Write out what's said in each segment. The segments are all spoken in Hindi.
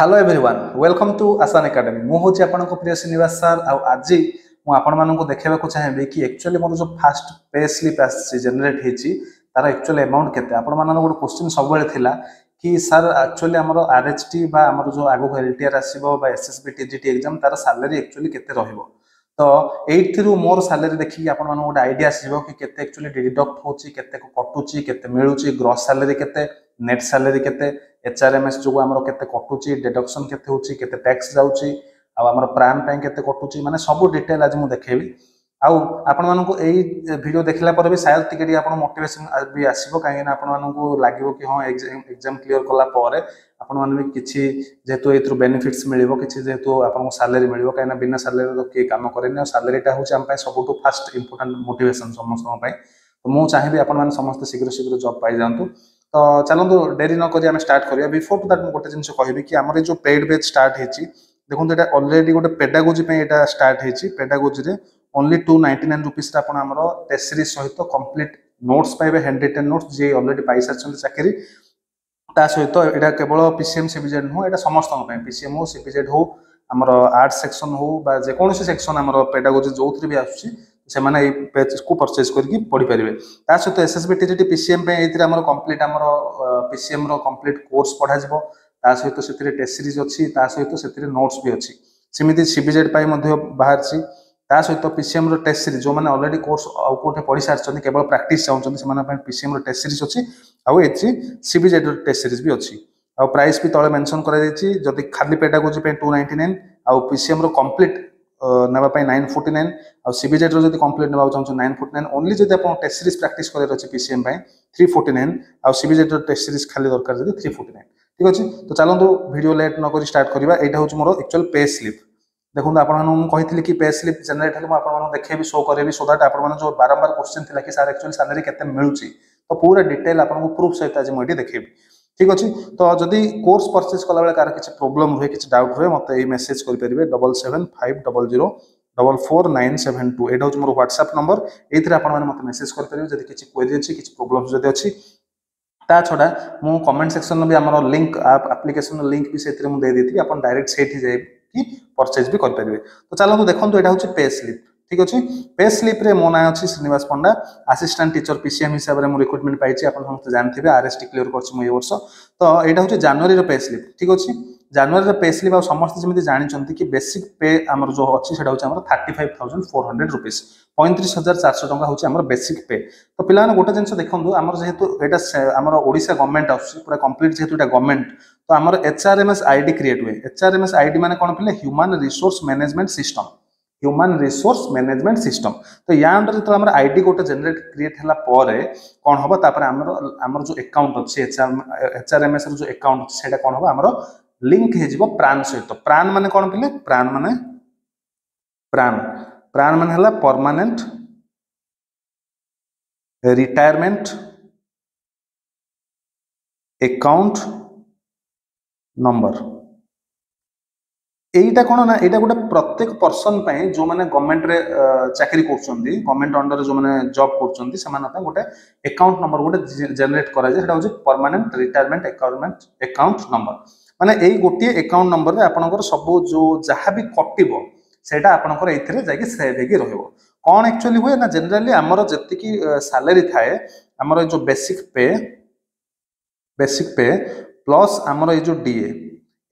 हेलो एवरीवन वेलकम टू आसान एकेडमी मु हूँ आपन प्रिय श्रीनिवास सर आज मुझे देखा चाहिए कि एक्चुअली मोर जो फास्ट पे स्लिप जेनेट होती तार एक्चुअल अमाउंट केते आपण मान गोटे क्वेश्चन सब कि सर एक्चुअली आमर आरएचटी आमर जो आगो एलटीआर आसो एसएसबी टीजीटी एग्जाम तार सैलरी एक्चुअली केते रहिबो तो एथि मोर सैलरी देखिए आपण मान गोटे आइडिया आसो कि केते एक्चुअली डिडक्ट होची केते कटुची केते मिलुची ग्रॉस सैलरी केते नेट सैलरी केते एचआरएमएस जो आमर केते कटुची डिडक्शन केते होची केते टैक्स जाउची आ आमर प्राण पय केते कटुची माने सब डिटेल आज मु देखेबी आउ आपण मानकु एई वीडियो देखला पर भी शायद टिके आपण मोटिवेशन भी आसीबो काहे ना आपण मानकु लागिवो कि हां एग्जाम क्लियर कला पर आपण मान भी किछि जेतु एथु बेनिफिट्स मिलिबो किछि जेतु आपण सैलरी मिलिबो काहे ना बिना सैलरी तो के काम करेनी सैलरीटा होची हम पय सबटु फर्स्ट इंपोर्टेंट मोटिवेशन समस्त पय तो मु चाहिबी आपण मान समस्त शीघ्र शीघ्र जॉब पाई जानतु तो चलतु डेरी न करी स्टार्ट करिया बिफोर टू दैट गोटे जिनस कहबी कि हमर जो पेड बैच स्टार्ट हेची देखो एटा ऑलरेडी गोटे पेडागोजी पे एटा स्टार्ट हेची पेडागोजी रे ओनली 299 रुपीस रे आपण हमर टेस्ट सीरीज सहित कंप्लीट नोट्स पाइबे हैंड रिटन नोट्स जे ऑलरेडी पैसा छन चाकरी ता सहित एटा केवल पीसीएम सीबीजेड हो एटा समस्त पे पीसीएम हो सीबीजेड हो हमर आर्ट सेक्शन हो बा जे कोनोसी सेक्शन हमर पेडागोजी जोथरे भी आछी से माने ए पेज को परचेज करके पढ़ी परिबे ता सहित एसएसबी टीजीटी पीसीएम पे एथिरे हमर कंप्लीट हमर पीसीएम रो कंप्लीट कोर्स पढ़ा जिवो ता सहित सेथिरे टेस्ट सीरीज अछि ता सहित सेथिरे नोट्स भी अछि सिमिति सीबीजेड पाई मध्ये बाहर छि ता सहित पीसीएम रो टेस्ट सीरीज जो माने ऑलरेडी कोर्स आउ कोठे पढ़ी सारछन केवल प्रैक्टिस चाहउछन से माने पीसीएम रो टेस्ट सीरीज अछि आउ एथि सीबीजेड रो टेस्ट सीरीज भी अछि आउ प्राइस भी तळे मेंशन करा दैछि जदि खाली पेडागोजी पे 299 आउ पीसीएम रो कंप्लीट नेबा पय 949 आ सीबीजेड रो जदि कंप्लीट नेबा चाहउछन 949 ओनली जदि आपण टेस्ट सीरीज प्रैक्टिस करे अछि पीसीएम पय 349 आ सीबीजेड रो टेस्ट सीरीज खाली दरकार जदि 349 ठीक अछि तो चलंतु वीडियो लेट न करी स्टार्ट करिबा एटा होछ मोर एक्चुअल पे स्लिप देखो आपण मानु कहितली कि पे स्लिप जनरेट हल आपण मानु देखेबी शो करेबी सो दैट आपण मानु जो बारंबार क्वेश्चन थिला कि सर एक्चुअली सैलरी केते मिलुची तो पूरा डिटेल आपण को प्रूफ सहित आज मो एटी देखेबी ठीक अच्छे तो जदि कोर्स परचेज कला बेले कार किसी प्रॉब्लम रुए किसी डाउट रुए मत ये मेसेज करेंगे 7750044972 एटा हूँ मोर व्हाट्सएप नंबर ये मत मेसेज करेंगे जब किसी क्वेरी अच्छी किसी प्रोब्लम जब अच्छी ता छड़ा मु कमेंट सेक्शन में भी आमर लिंक आप एप्लिकेशन लिंक भी से दे देती आप डायरेक्ट से जाकि परचेज भी करेंगे तो चलते देखो यहाँ हूँ पे स्लिप ठीक अच्छे पे स्लिप रे मो ना अच्छी श्रीनिवास पंडा असिस्टेंट टीचर पीसीएम हिसाब से रिक्रुटमेंट पाई समस्त जानते जानते आरएसटी क्लियर कर वर्ष तो यहाँ हूँ जनवरी पे स्लिप ठीक अच्छे जनवरी पे स्लिप समस्त जमी जानते कि बेसिक पे आमर जो अच्छी से 35,400 रुपीस 35,400 टका हूँ बेसिक पे तो पिला गोटे जिन देखो आमर जेहेतु यहाँ आमर ओडिशा गवर्नमेंट पूरा कंप्लीट जेहेतु गवर्नमेंट तो आमर एचआरएमएस आईडी क्रिएट हुए एचआरएमएस आईडी माने कौन पे human resource management system human resource management system तो या अंडर जो आम आईडी गोटे जनरेट क्रिएट है कौन हम आमर जो अकाउंट अच्छे एचआरएमएस जो अकाउंट से कौन हम आमर लिंक हो प्राण सहित प्राण माने कौन पे प्राण माने प्राण प्राण माने हला परमानेंट रिटायरमेंट अकाउंट नंबर एटा कौन ना एटा गोटे प्रत्येक पर्सन जो मैंने गवर्नमेंट रे चाकरी करछंदी गवर्नमेंट अंडर जो मैंने जॉब करछंदी समान गोटे अकाउंट नंबर गोटे जनरेट करा जाय सेटा होची परमानेंट रिटायरमेंट अकाउंट नंबर माने एई गोटे अकाउंट नंबर रे आपनकर सब जो जहां भी कटिबो सेटा आपनकर एथिरे जाके सेव हेगी रहइबो कोन एक्चुअली हुए ना जनरली हमर जति की सैलरी थाए हमर जो बेसिक पे प्लस हमर ए जो डीए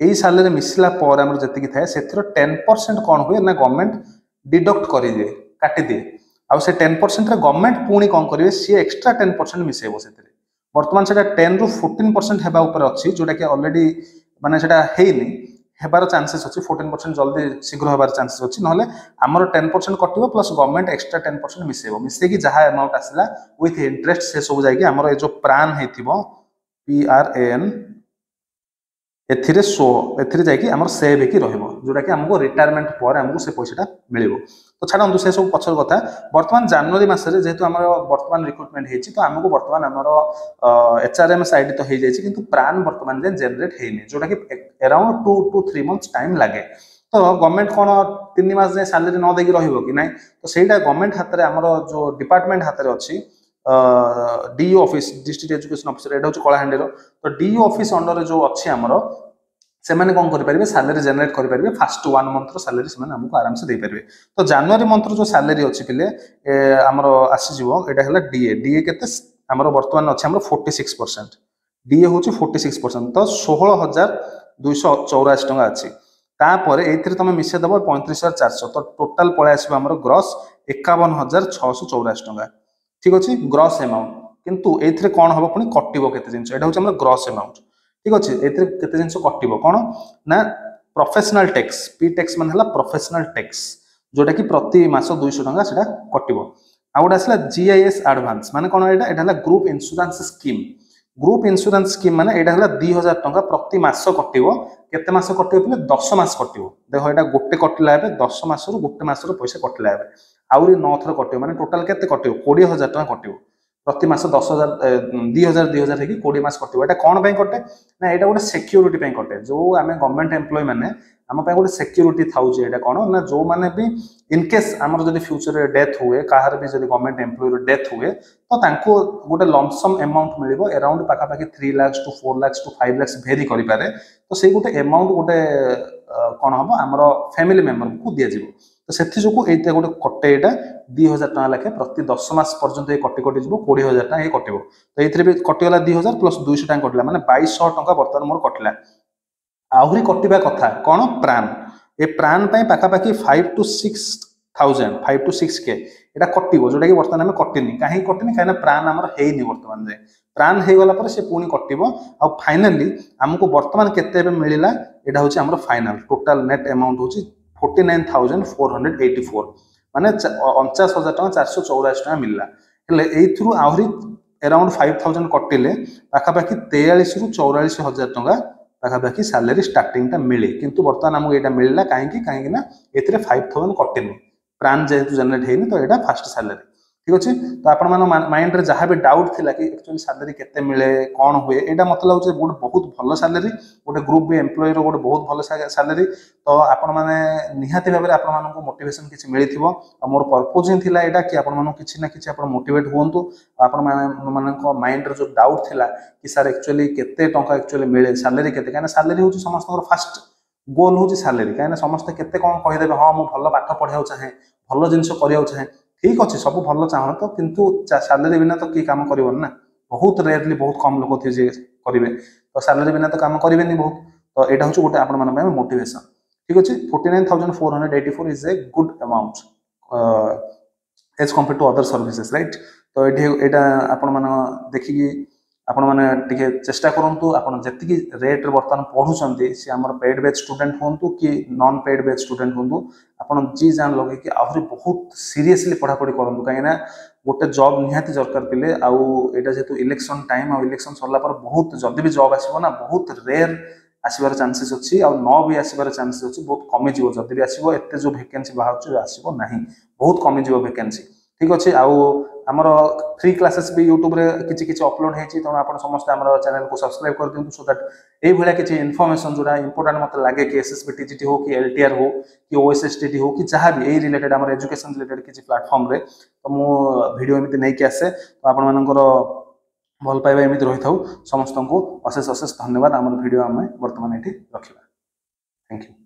यही सैलरी मिसला पर आमर जति थाए से 10% कौन हुए ना गवर्नमेंट डिडक्ट कर दिए काटी दिए आउ से 10% रे गवर्नमेंट पुणी कौन करेंगे सी एक्स्ट्रा 10% मिसेबो से बर्तमान से 10 रु 14% हेबा ऊपर अच्छी जोटा कि ऑलरेडी माने सेटा हेइनी हेबार चांसेस अच्छी 14% जल्दी शीघ्र हेबार चांसेस अच्छी नहले आमर 10% कटिबो प्लस गवर्नमेंट एक्स्ट्रा 10% मिसेबो मिसेकी जहाँ अमाउंट आसला विथ इंटरेस्ट से सब जाइए आमर जो प्राण हेतिबो PRAN एथिरे सो एथिरे जाइए आमर सेव हेकी रहइबो जोटा कि हमको रिटायरमेंट पर हमको से पैसाटा मिलिबो तो छाड़ू से सब पछर कथा वर्तमान जनवरी मासरे जेहेतु आमर वर्तमान रिक्रुटमेंट हेछि तो हमको वर्तमान आमर एचआरएमएस आईडी तो हे जाइछि किंतु प्राण वर्तमान जे जनरेट हेइनी जोटा कि अराउंड 2 to 3 मंथ्स टाइम लागे तो गवर्नमेंट कोन 3 मास जे सैलरी न देगी रहिबो कि नै तो सेटा गवर्नमेंट हाथ रे आमर जो डिपार्टमेंट हाथ रे अछि DO office district education officer एटा हूँ कलाहांडी तो डीओ ऑफिस अंडर जो अच्छी आमर ସେମାନେ କଣ କରିପାରିବେ ସାଲାରୀ ଜେନେରେଟ୍ କରିପାରିବେ ଫାଷ୍ଟ 1 ମନ୍ଥର ସାଲାରୀ ସେମାନେ ଆମକୁ ଆରାମସେ ଦେଇପାରିବେ। ତ ଜାନୁଆରୀ ମନ୍ଥର ଯୋଉ ସାଲାରୀ ଅଛି ପିଲେ ଆମର ଆସିଯିବ ଏଇଟା ହେଲା ଡିଏ। ଡିଏ କେତେ ଆମର ବର୍ତ୍ତମାନ ଅଛି ଆମର 46%। ଡିଏ ହଉଛି 46%। ତ 16,284 ଟଙ୍କା ଅଛି। ତାପରେ ଏଇଥିରେ ତମେ ମିଶେଇ ଦେବ 35,400। ତ ଟୋଟାଲ ପଳେଇ ଆସିବ ଆମର ଗ୍ରସ୍ 51,684 ଟଙ୍କା। ঠিক ଅଛି ଗ୍ରସ୍ ଏମାଉଣ୍ଟ। କିନ୍ତୁ ଏଇଥିରେ କଣ ହବ ପୁଣି କଟିବ କେତେ ଜିନିଷ, ଏଇଟା ହଉଛି ଆମର ଗ୍ରସ୍ ଏମାଉଣ୍ଟ। ঠিক ଅଛି ଏଥିରେ କେତେ ଜିନିଷ କଟିବ କଣ ନା ପ୍ରଫେସନାଲ ଟେକ୍ସ, ପି ଟେକ୍ସ ମାନେ ହେଲା ପ୍ରଫେସନାଲ ଟେକ୍ସ, ଯୋଉଟା କି ପ୍ରତି ମାସ 200 ଟଙ୍କା ସେଟା କଟିବ। ଆଉ ଗୋଟେ ଆସିଲା GIS ଆଡଭାନ୍ସ ମାନେ କଣ ଏଇଟା ହେଲା ଗ୍ରୁପ ଇନ୍ସୁରାନ୍ସ ସ୍କିମ୍। ଗ୍रुप इन्शुरांस स्कीम माने एटा हला 2000 टंका प्रति मास कटिवो। केते मास कटिवो पले 10 मास कटिवो। देखो एटा गोटे कटिला एबे 10 मास रु गोटे मास रो पैसा कटिला एबे आउरी 9 थर कटिवो माने टोटल केते कटिवो 20000 टंका कटिवो प्रति मास 10000 2000 हेकी 20 मास कटिवो। एटा कोन पय कटे ना एटा गोटे सिक्युरिटी पय कटे। जो आमे गवर्नमेंट एम्प्लॉय माने आम पय गोटे सिक्युरिटी थाउचे। एटा कोन ना जो माने भी इन केस हमर जदी फ्यूचर रे डेथ हुए काहर भी जदी गवर्नमेंट एम्प्लॉय रो डेथ हुए तो तांको गोटे लमसम अमाउंट मिलिबो अराउंड पाखा पाखी 3 लाख टू 4 लाख टू 5 लाख भेरी करि पारे। तो से गोटे अमाउंट गोटे कोन हबो हमर फैमिली मेंबर को दिया जिवो। तो सेथि जोकु एते गोटे कटे एटा 2000 टका लाखे प्रति 10 मास पर्यंत ए कटि कटि जिवो 20000 टका ए कटिबो। तो एथिरे भी कटि गला 2000 प्लस 200 टका कटिला माने 2200 टका वर्तमान मोर कटिला। आहुरी कटिबा कथा कोन प्राण ए प्राण पय पाखा पाखी 5 टू 6000 5 टू 6 के एटा कटिबो जोटा कि वर्तमान हम कटिनी काहे कटिनी काहे ना प्राण हमर हेइनी वर्तमान जे प्राण हे गला पर से पुनी कटिबो। आ फाइनली हमको वर्तमान केते बे मिलिला एटा होची हमर फाइनल टोटल नेट अमाउंट होची 49484 माने 49484 टका मिलला। हेले एथुरु आहुरी अराउंड 5000 कटिले पाखा पाखी 43 रु 44000 टका पाखा पाखी सैलरी स्टार्टिंग टा मिले। किंतु वर्तमान हमको एटा मिलला काहे ना एथिरे 5000 कटिनी प्राण जेहेतु जनरेट हेनी तो एटा फर्स्ट सैलरी। ठीक अछि। तो आपण मन माइंड रे जहां भी डाउट थिला कि एक्चुअली सैलरी केते मिले कोन हुए एटा मत लागो गोटे बहुत भलो सैलरी गोटे ग्रुप भी एम्प्लॉय रो गोटे बहुत भलो सैलरी। तो आपण माने निहाती भाबरे आपण मानन को मोटिवेशन किछि मिलिथिबो। आ मोर पर्पस ही थिला एटा कि आपण मानन किछि ना किछि आपण मोटिवेट होंतु। आपण मानन को माइंड रे जो डाउट थिला कि सर एक्चुअली केते टंका एक्चुअली मिले सैलरी केते काना सैलरी होची समस्त फर्स्ट गोल होची सैलरी काना समस्त केते कोन कहि देबे हां मु भलो पाठ पढाउ चाहे भलो जिंस करियाउ चाहे ठीक अच्छे सब भल चाह तो किंतु सैलरी बिना तो कि काम कर ना बहुत रेयरली बहुत कम लोग थे करेंगे। तो सैलरी बिना तो काम करेंगे बहुत। तो यहाँ हूँ गोटे आपण मोटिवेशन। ठीक अच्छे 49484 is a good amount as compare to other services right. तो ये आपण देखिकी आपण मैंने टिके चेष्टा करूँ आपड़ जी रेट बर्तमान पढ़ुं सी आम पेड बैच स्टूडेंट हूँ कि नॉन पेड बैच स्टूडेंट हूँ आपड़ जी जान लगे आहरी बहुत सीरियसली पढ़ापढ़ी करूँ कहीं गोटे जॉब निहाती दरकार पिले आउ एटा जेहेतु इलेक्शन टाइम आ इलेक्शन सरला पर बहुत जदि भी जॉब आसीबो ना बहुत रेयर आसीबार चांसेस अच्छी आ न भी आसीबार चांसेस अच्छी बहुत कमी जीवो जदि भी आसीबो एते जो वैकेंसी बाहर आसीबो नाही बहुत कमी जीवो वैकेंसी। ठीक अच्छे। आउ आमर फ्री क्लासेस भी यूट्यूब रे किछि किछि अपलोड हेछि तो आपण समस्त हमर चैनल को सब्सक्राइब कर दियंतु सो दैट ए भलिया किछि इन्फॉर्मेशन जोडा इंपोर्टेंट मते लागे कि एसएसबी टीजीटी हो कि एलटीआर हो कि ओएसएसटीटी हो कि जहां भी ए रिलेटेड हमर एजुकेशन रिलेटेड किछि प्लेटफॉर्म रे तो मु वीडियो एमिति नै कि आसे। तो आपण मानकर भल पाइबा एमिति रहि थाउ समस्त को अशेष अशेष धन्यवाद। हमर वीडियो हम वर्तमान एठी रखिबा। Thank you.